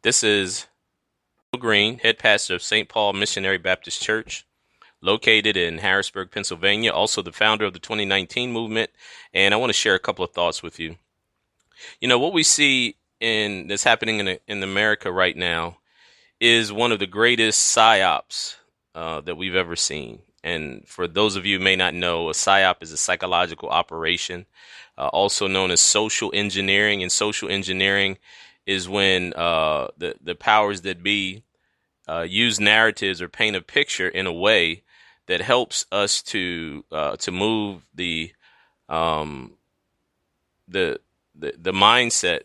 This is Bill Green, head pastor of St. Paul Missionary Baptist Church, located in Harrisburg, Pennsylvania, also the founder of the 2019 movement, and I want to share a couple of thoughts with you. You know, what we see in that's happening in America right now is one of the greatest psyops that we've ever seen. And for those of you who may not know, a psyop is a psychological operation, also known as social engineering. And social engineering is when the powers that be use narratives or paint a picture in a way that helps us to move um, the mindset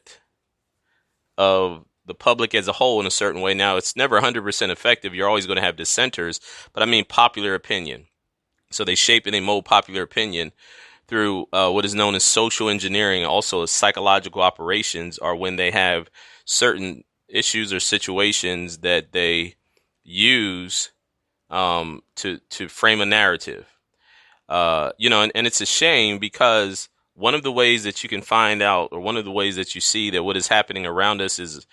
of the public as a whole in a certain way. Now, it's never 100% effective. You're always going to have dissenters, but I mean popular opinion. So they shape and they mold popular opinion through what is known as social engineering, also as psychological operations, are when they have certain issues or situations that they use to frame a narrative. And it's a shame because one of the ways that you can find out, or one of the ways that you see that what is happening around us is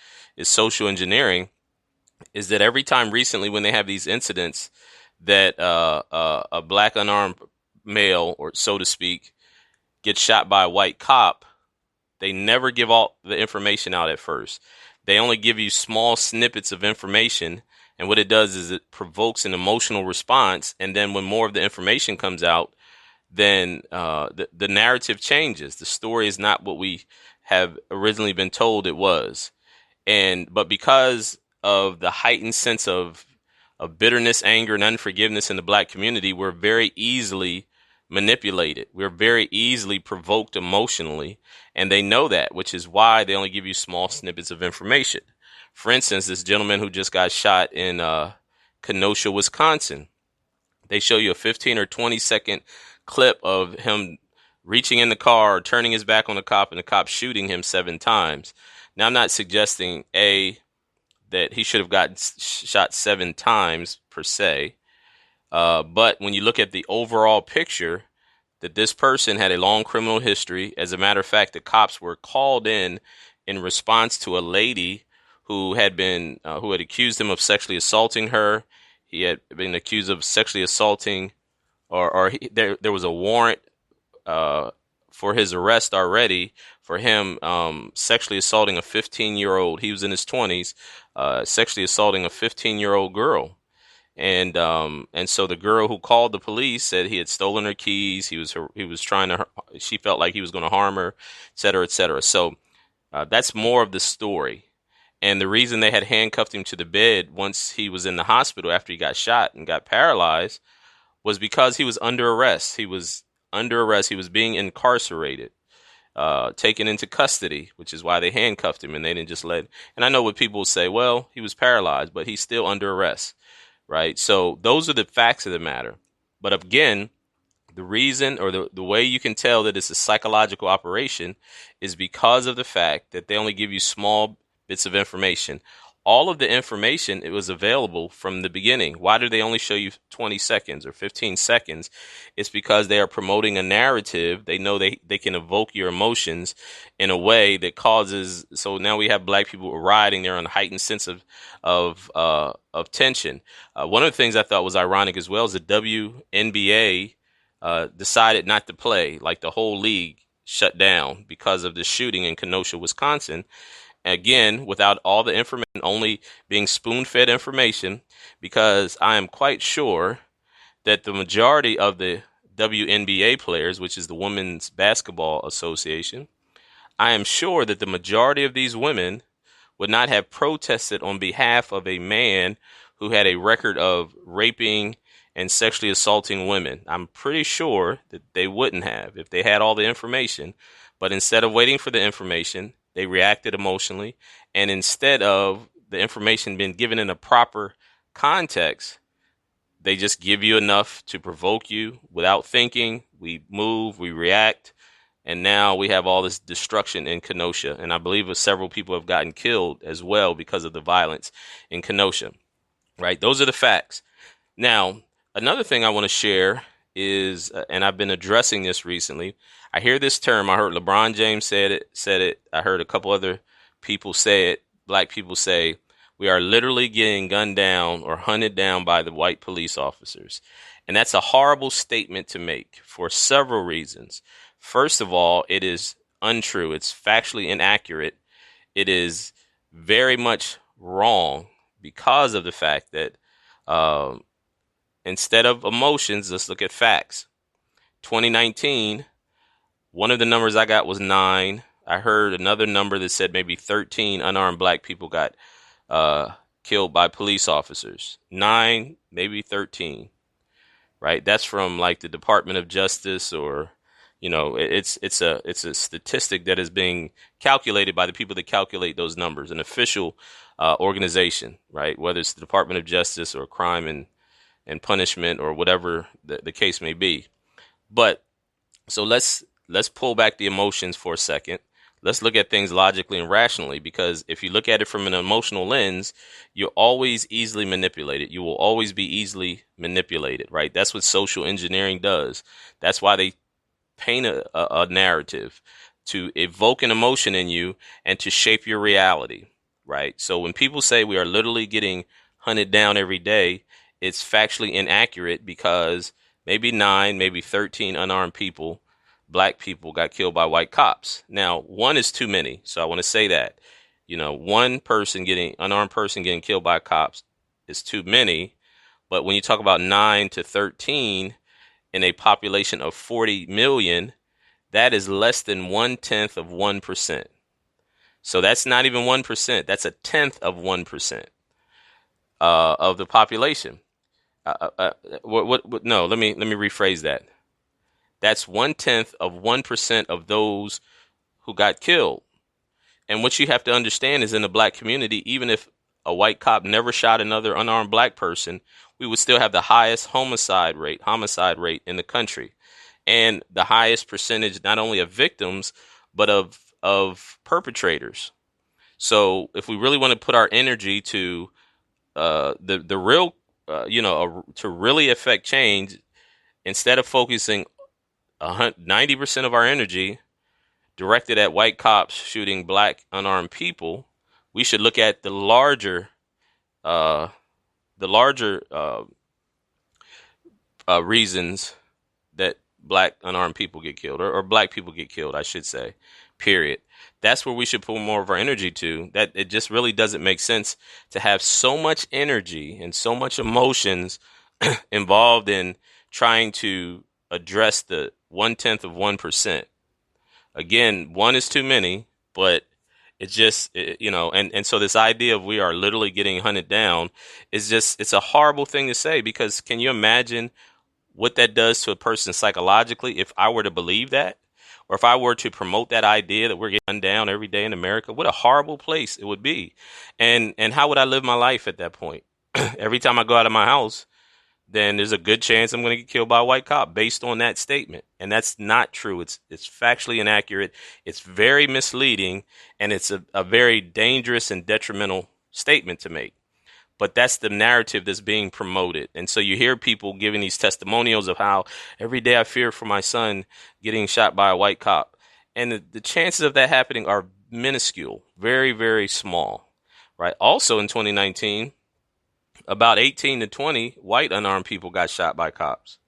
social engineering, is that every time recently when they have these incidents that a black unarmed male, or so to speak, gets shot by a white cop, they never give all the information out at first. They only give you small snippets of information, and what it does is it provokes an emotional response, and then when more of the information comes out, then the narrative changes. The story is not what we have originally been told it was. But because of the heightened sense of bitterness, anger, and unforgiveness in the black community, we're very easily manipulated. We're very easily provoked emotionally, and they know that, which is why they only give you small snippets of information. For instance, this gentleman who just got shot in Kenosha, Wisconsin, they show you a 15 or 20-second clip of him reaching in the car, turning his back on the cop, and the cop shooting him 7 times. Now, I'm not suggesting, that he should have gotten shot 7 times per se. But when you look at the overall picture, that this person had a long criminal history. As a matter of fact, the cops were called in response to a lady who had accused him of sexually assaulting her. He had been accused of sexually assaulting, there was a warrant for his arrest already for him sexually assaulting a 15-year-old. He was in his 20s, sexually assaulting a 15-year-old girl. And so the girl who called the police said he had stolen her keys. He was trying to. She felt like he was going to harm her, et cetera, et cetera. So that's more of the story. And the reason they had handcuffed him to the bed once he was in the hospital after he got shot and got paralyzed was because he was under arrest. He was under arrest. He was being incarcerated, taken into custody, which is why they handcuffed him, and they didn't just let. And I know what people will say, well, he was paralyzed, but he's still under arrest. Right. So those are the facts of the matter. But again, the reason, or the way you can tell that it's a psychological operation, is because of the fact that they only give you small bits of information. All of the information, it was available from the beginning. Why do they only show you 20 seconds or 15 seconds? It's because they are promoting a narrative. They know they can evoke your emotions in a way that causes. So now we have black people rioting. They're on a heightened sense of tension. One of the things I thought was ironic as well is the WNBA decided not to play. Like the whole league shut down because of the shooting in Kenosha, Wisconsin. Again, without all the information, only being spoon-fed information, because I am quite sure that the majority of the WNBA players, which is the Women's Basketball Association, I am sure that the majority of these women would not have protested on behalf of a man who had a record of raping and sexually assaulting women. I'm pretty sure that they wouldn't have if they had all the information. But instead of waiting for the information, they reacted emotionally. And instead of the information being given in a proper context, they just give you enough to provoke you without thinking. We move, we react. And now we have all this destruction in Kenosha. And I believe several people have gotten killed as well because of the violence in Kenosha. Right? Those are the facts. Now, another thing I want to share is, and I've been addressing this recently. I hear this term. I heard LeBron James said it. I heard a couple other people say it. black people say we are literally getting gunned down or hunted down by the white police officers. And that's a horrible statement to make for several reasons. First of all, it is untrue. It's factually inaccurate. It is very much wrong because of the fact that um, instead of emotions, let's look at facts. 2019, one of the numbers I got was 9. I heard another number that said maybe 13 unarmed black people got uh, killed by police officers. 9, maybe 13, right? That's from like the Department of Justice, or it's a statistic that is being calculated by the people that calculate those numbers, an official organization, right? Whether it's the Department of Justice or Crime and Punishment or whatever the case may be. But so let's pull back the emotions for a second. Let's look at things logically and rationally, because if you look at it from an emotional lens, you're always easily manipulated. You will always be easily manipulated, right? That's what social engineering does. That's why they paint a narrative to evoke an emotion in you and to shape your reality, right? So when people say we are literally getting hunted down every day, it's factually inaccurate because maybe 9, maybe 13 unarmed people, black people, got killed by white cops. Now, 1 is too many. So I want to say that, one unarmed person getting killed by cops is too many. But when you talk about 9 to 13 in a population of 40 million, that is less than 1/10 of 1%. So that's not even 1%. That's a tenth of 1% of the population. No, let me rephrase that. That's 1/10 of 1% of those who got killed. And what you have to understand is, in the black community, even if a white cop never shot another unarmed black person, we would still have the highest homicide rate in the country, and the highest percentage not only of victims but of perpetrators. So if we really want to put our energy to the real, to really affect change, instead of focusing 90% of our energy directed at white cops shooting black unarmed people, we should look at the larger uh, reasons that black unarmed people get killed, or black people get killed, I should say, period. That's where we should put more of our energy to. That it just really doesn't make sense to have so much energy and so much emotions involved in trying to address the 1/10 of 1%. Again, 1 is too many, but it's just, and so this idea of we are literally getting hunted down is just, it's a horrible thing to say, because can you imagine what that does to a person psychologically if I were to believe that? Or if I were to promote that idea that we're getting gunned down every day in America? What a horrible place it would be. And how would I live my life at that point? Every time I go out of my house, then there's a good chance I'm going to get killed by a white cop based on that statement. And that's not true. It's factually inaccurate. It's very misleading, and it's a very dangerous and detrimental statement to make. But that's the narrative that's being promoted. And so you hear people giving these testimonials of how every day I fear for my son getting shot by a white cop. And the chances of that happening are minuscule, very, very small, right? Also in 2019, about 18 to 20 white unarmed people got shot by cops.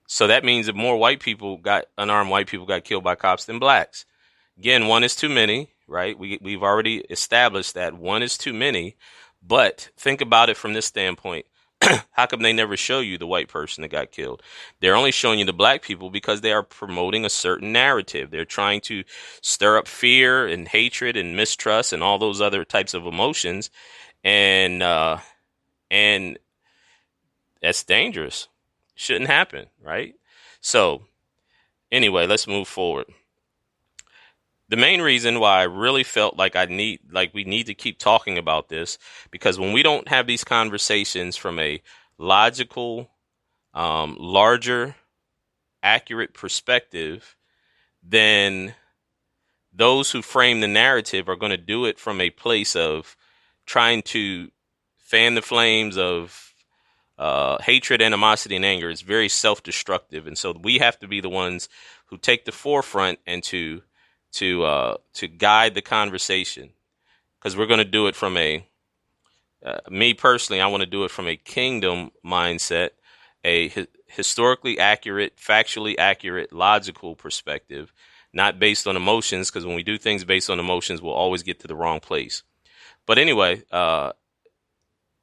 So that means that more unarmed white people got killed by cops than blacks. Again, 1 is too many, right? We've already established that 1 is too many. But think about it from this standpoint. How come they never show you the white person that got killed? They're only showing you the black people because they are promoting a certain narrative. They're trying to stir up fear and hatred and mistrust and all those other types of emotions. And that's dangerous. Shouldn't happen, right? So anyway, let's move forward. The main reason why I really felt like we need to keep talking about this, because when we don't have these conversations from a logical, larger, accurate perspective, then those who frame the narrative are going to do it from a place of trying to fan the flames of hatred, animosity, and anger. It's very self-destructive. And so we have to be the ones who take the forefront and to guide the conversation. because we're going to do it from me personally, I want to do it from a kingdom mindset, a historically accurate, factually accurate, logical perspective, not based on emotions, because when we do things based on emotions, we'll always get to the wrong place. But anyway,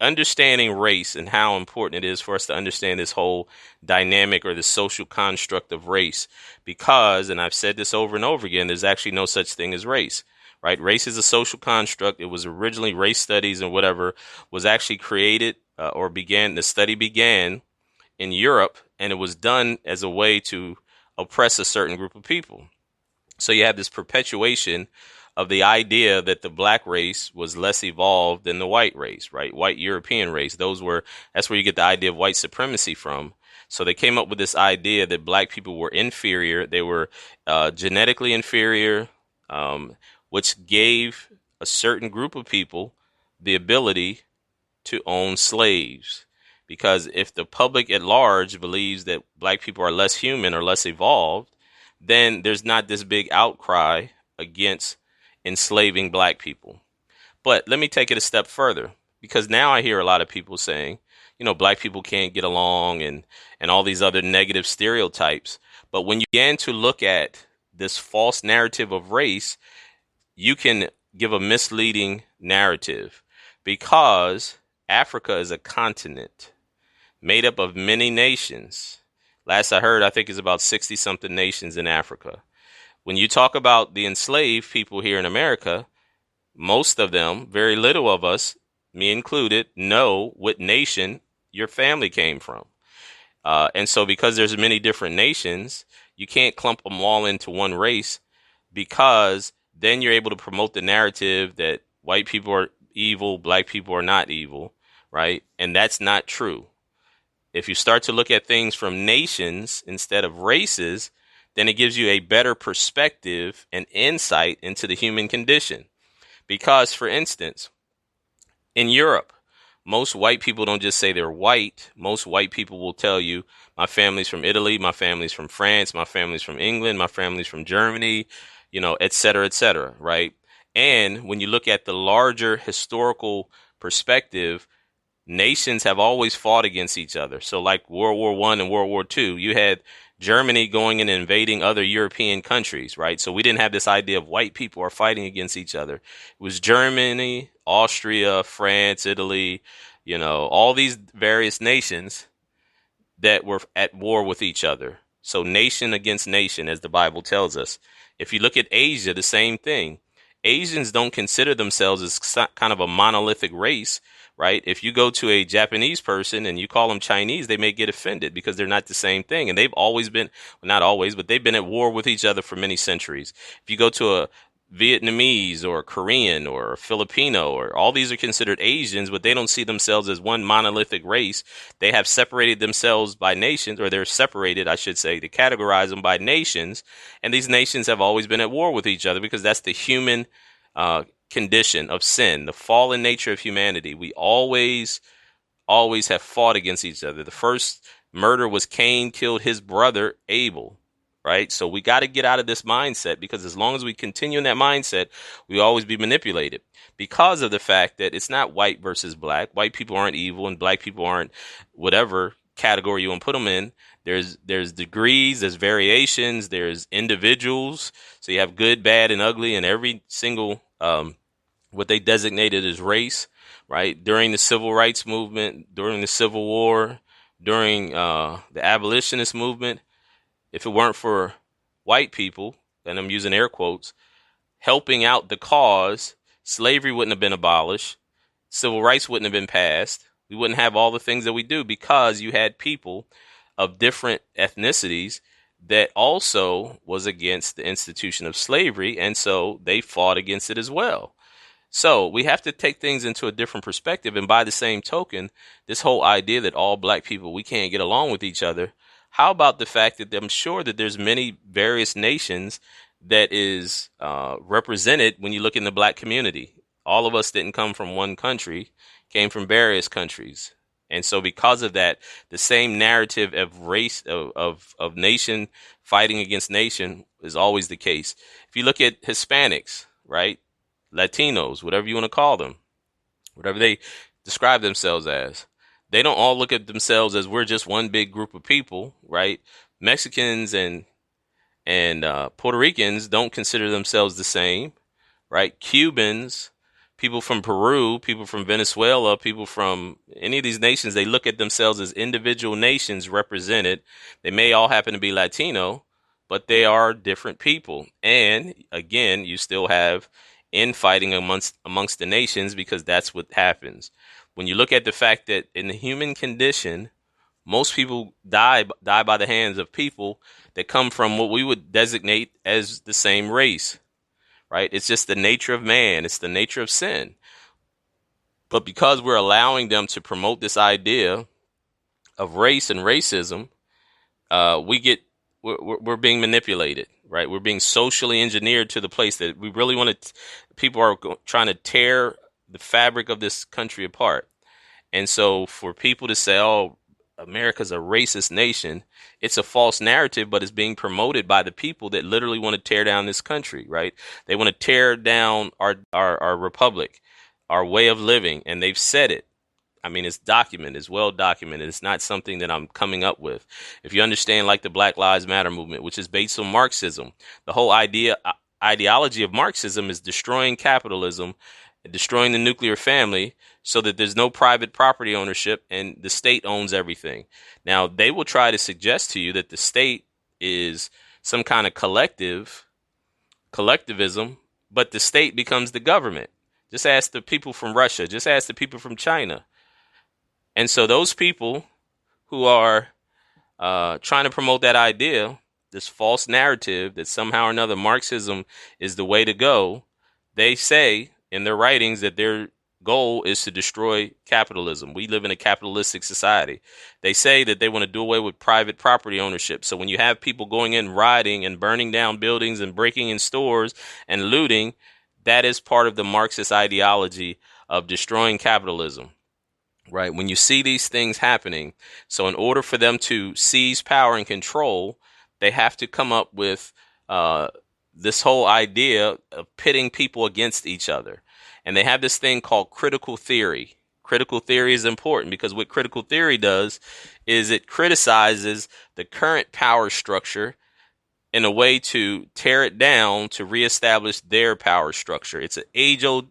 understanding race and how important it is for us to understand this whole dynamic or the social construct of race, because, and I've said this over and over again, there's actually no such thing as race, right? Race is a social construct. It was originally race studies and whatever was actually created the study began in Europe, and it was done as a way to oppress a certain group of people. So you have this perpetuation of the idea that the black race was less evolved than the white race, right? White European race. That's where you get the idea of white supremacy from. So they came up with this idea that black people were inferior. They were genetically inferior, which gave a certain group of people the ability to own slaves. Because if the public at large believes that black people are less human or less evolved, then there's not this big outcry against enslaving black people. But let me take it a step further, because now I hear a lot of people saying, black people can't get along and all these other negative stereotypes. But when you begin to look at this false narrative of race, you can give a misleading narrative, because Africa is a continent made up of many nations. Last I heard, I think it's about 60 something nations in Africa. When you talk about the enslaved people here in America, most of them, very little of us, me included, know what nation your family came from. And so because there's many different nations, you can't clump them all into one race, because then you're able to promote the narrative that white people are evil, black people are not evil, right? And that's not true. If you start to look at things from nations instead of races, then it gives you a better perspective and insight into the human condition. Because, for instance, in Europe, most white people don't just say they're white. Most white people will tell you, my family's from Italy, my family's from France, my family's from England, my family's from Germany, et cetera, right? And when you look at the larger historical perspective, nations have always fought against each other. So like World War I and World War II, you had Germany going and invading other European countries, right? So we didn't have this idea of white people are fighting against each other. It was Germany, Austria, France, Italy, all these various nations that were at war with each other. So nation against nation, as the Bible tells us. If you look at Asia, the same thing. Asians don't consider themselves as kind of a monolithic race, right? If you go to a Japanese person and you call them Chinese, they may get offended because they're not the same thing. And they've always been, well, not always, but they've been at war with each other for many centuries. If you go to a Vietnamese or Korean or Filipino, or all these are considered Asians, but they don't see themselves as one monolithic race. They have separated themselves by nations, or they're separated, I should say, to categorize them by nations. And these nations have always been at war with each other, because that's the human condition of sin, the fallen nature of humanity. We always have fought against each other. The first murder was Cain killed his brother Abel, right? So we got to get out of this mindset, because as long as we continue in that mindset, we always be manipulated, because of the fact that it's not white versus black. White people aren't evil and black people aren't whatever category you want to put them in. There's degrees, there's variations, there's individuals. So you have good, bad, and ugly in every single what they designated as race, right? During the Civil Rights Movement, during the Civil War, during the abolitionist movement, if it weren't for white people, and I'm using air quotes, helping out the cause, slavery wouldn't have been abolished, civil rights wouldn't have been passed, we wouldn't have all the things that we do, because you had people of different ethnicities that also was against the institution of slavery, and so they fought against it as well. So we have to take things into a different perspective. And by the same token, this whole idea that all black people, we can't get along with each other. How about the fact that I'm sure that there's many various nations that is represented when you look in the black community. All of us didn't come from one country, came from various countries. And so because of that, the same narrative of race, of nation fighting against nation is always the case. If you look at Hispanics, right? Latinos, whatever you want to call them, whatever they describe themselves as. They don't all look at themselves as we're just one big group of people, right? Mexicans and Puerto Ricans don't consider themselves the same, right? Cubans, people from Peru, people from Venezuela, people from any of these nations, they look at themselves as individual nations represented. They may all happen to be Latino, but they are different people. And again, you still have infighting amongst the nations because that's what happens. When you look at the fact that in the human condition, most people die by the hands of people that come from what we would designate as the same race, right? It's just the nature of man. It's the nature of sin. But because we're allowing them to promote this idea of race and racism, we're being manipulated, right? We're being socially engineered to the place that we really want to. People are trying to tear the fabric of this country apart. And so for people to say, oh, America's a racist nation, it's a false narrative, but it's being promoted by the people that literally want to tear down this country, right? They want to tear down our republic, our way of living, and they've said it. I mean, it's documented, it's well documented. It's not something that I'm coming up with. If you understand, like the Black Lives Matter movement, which is based on Marxism, the whole ideology of Marxism is destroying capitalism, destroying the nuclear family so that there's no private property ownership and the state owns everything. Now, they will try to suggest to you that the state is some kind of collectivism, but the state becomes the government. Just ask the people from Russia. Just ask the people from China. And so those people who are trying to promote that idea, this false narrative that somehow or another Marxism is the way to go, they say in their writings that their goal is to destroy capitalism. We live in a capitalistic society. They say that they want to do away with private property ownership. So when you have people going in, rioting and burning down buildings and breaking in stores and looting, that is part of the Marxist ideology of destroying capitalism. Right. When you see these things happening, so in order for them to seize power and control, they have to come up with this whole idea of pitting people against each other. And they have this thing called critical theory. Critical theory is important because what critical theory does is it criticizes the current power structure in a way to tear it down to reestablish their power structure. It's an age-old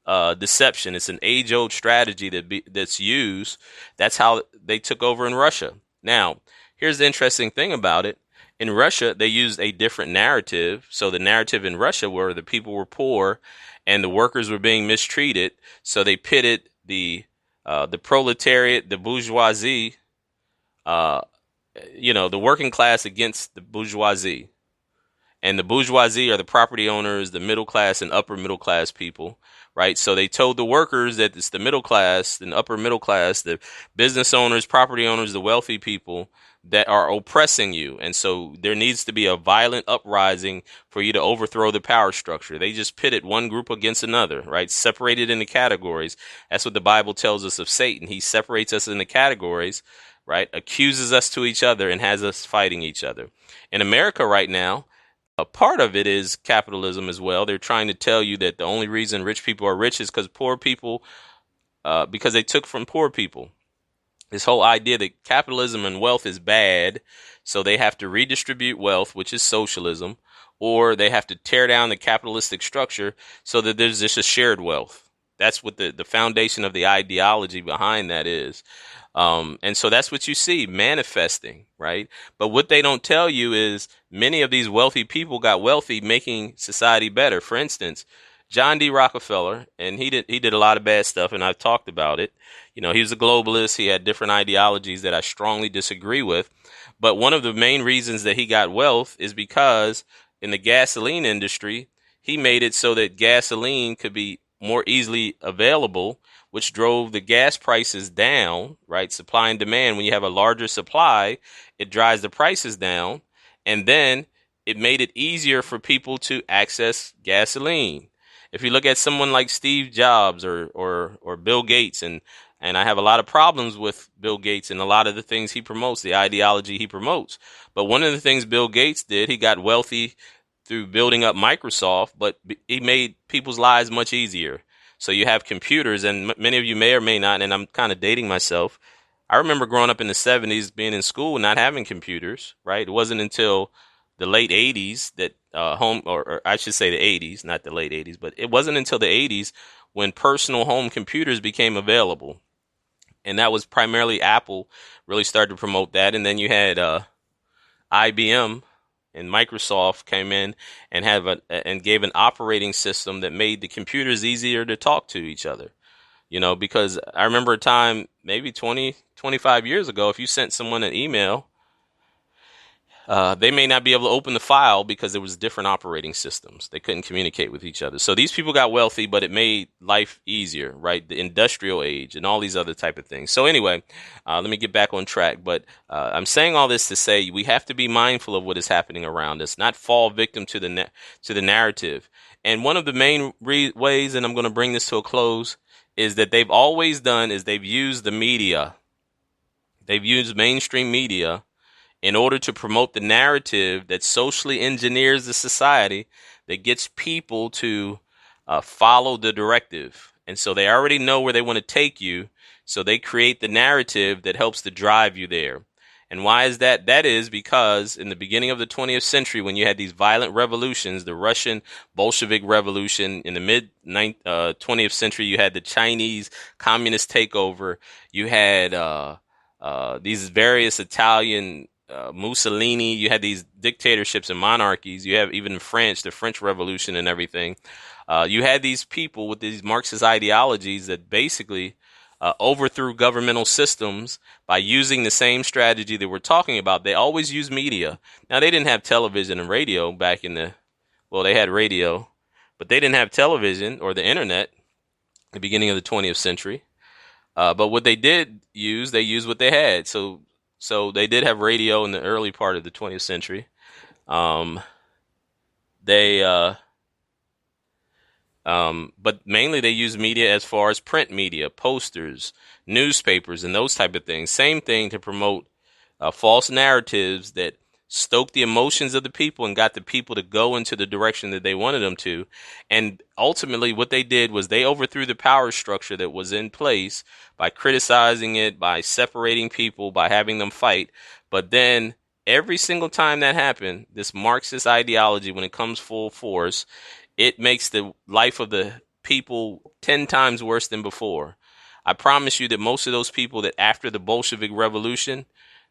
deception. It's an age-old strategy that's used. That's how they took over in Russia. Now, here's the interesting thing about it. In Russia, they used a different narrative. So the narrative in Russia were the people were poor and the workers were being mistreated. So they pitted the proletariat, the bourgeoisie, the working class against the bourgeoisie. And the bourgeoisie are the property owners, the middle class and upper middle class people, right? So they told the workers that it's the middle class and upper middle class, the business owners, property owners, the wealthy people that are oppressing you. And so there needs to be a violent uprising for you to overthrow the power structure. They just pitted one group against another, right? Separated into categories. That's what the Bible tells us of Satan. He separates us into categories, right? Accuses us to each other and has us fighting each other. In America right now, a part of it is capitalism as well. They're trying to tell you that the only reason rich people are rich is because because they took from poor people. This whole idea that capitalism and wealth is bad, so they have to redistribute wealth, which is socialism, or they have to tear down the capitalistic structure so that there's just a shared wealth. That's what the foundation of the ideology behind that is. And so that's what you see manifesting, right? But what they don't tell you is many of these wealthy people got wealthy making society better. For instance, John D Rockefeller, and he did a lot of bad stuff, and I've talked about it. He was a globalist. He had different ideologies that I strongly disagree with. But one of the main reasons that he got wealth is because in the gasoline industry, he made it so that gasoline could be more easily available, which drove the gas prices down, right? Supply and demand. When you have a larger supply, it drives the prices down. And then it made it easier for people to access gasoline. If you look at someone like Steve Jobs or Bill Gates, and I have a lot of problems with Bill Gates and a lot of the things he promotes, the ideology he promotes. But one of the things Bill Gates did, he got wealthy through building up Microsoft, but he made people's lives much easier. So you have computers, and many of you may or may not, and I'm kind of dating myself. I remember growing up in the 70s, being in school, not having computers, right? It wasn't until the late 80s that or I should say the 80s, not the late 80s, but it wasn't until the 80s when personal home computers became available. And that was primarily Apple really started to promote that. And then you had IBM and Microsoft came in and and gave an operating system that made the computers easier to talk to each other. Because I remember a time, maybe 20, 25 years ago, if you sent someone an email, they may not be able to open the file because there was different operating systems. They couldn't communicate with each other. So these people got wealthy, but it made life easier, right? The industrial age and all these other type of things. So anyway, let me get back on track. But I'm saying all this to say we have to be mindful of what is happening around us, not fall victim to the narrative. And one of the main ways, and I'm going to bring this to a close, is that they've always done is they've used the media. They've used mainstream media in order to promote the narrative that socially engineers the society, that gets people to follow the directive. And so they already know where they want to take you. So they create the narrative that helps to drive you there. And why is that? That is because in the beginning of the 20th century, when you had these violent revolutions, the Russian Bolshevik Revolution, in the mid 20th century, you had the Chinese communist takeover. You had these various Italian Mussolini, you had these dictatorships and monarchies. You have even France, the French Revolution and everything. You had these people with these Marxist ideologies that basically overthrew governmental systems by using the same strategy that we're talking about. They always used media. Now, they didn't have television and radio back in they had radio, but they didn't have television or the internet at the beginning of the 20th century. But what they did use, they used what they had. So they did have radio in the early part of the 20th century. But mainly they used media as far as print media, posters, newspapers, and those type of things. Same thing to promote false narratives that stoked the emotions of the people and got the people to go into the direction that they wanted them to. And ultimately what they did was they overthrew the power structure that was in place by criticizing it, by separating people, by having them fight. But then every single time that happened, this Marxist ideology, when it comes full force, it makes the life of the people 10 times worse than before. I promise you that most of those people that after the Bolshevik Revolution,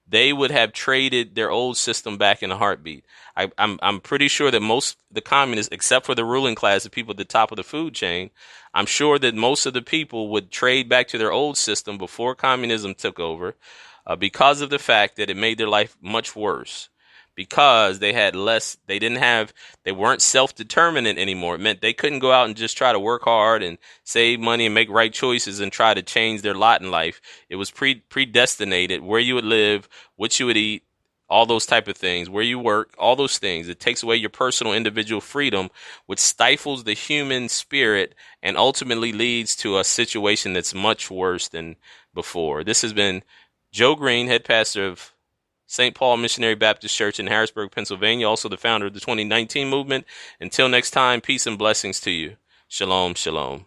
they would have traded their old system back in a heartbeat. I'm pretty sure that most of the communists, except for the ruling class, the people at the top of the food chain, I'm sure that most of the people would trade back to their old system before communism took over, because of the fact that it made their life much worse. Because they weren't self-determinant anymore. It meant they couldn't go out and just try to work hard and save money and make right choices and try to change their lot in life. It was predestinated where you would live, what you would eat, all those type of things, where you work, all those things. It takes away your personal individual freedom, which stifles the human spirit and ultimately leads to a situation that's much worse than before. This has been Joe Green, head pastor of St. Paul Missionary Baptist Church in Harrisburg, Pennsylvania, also the founder of the 2019 movement. Until next time, peace and blessings to you. Shalom, shalom.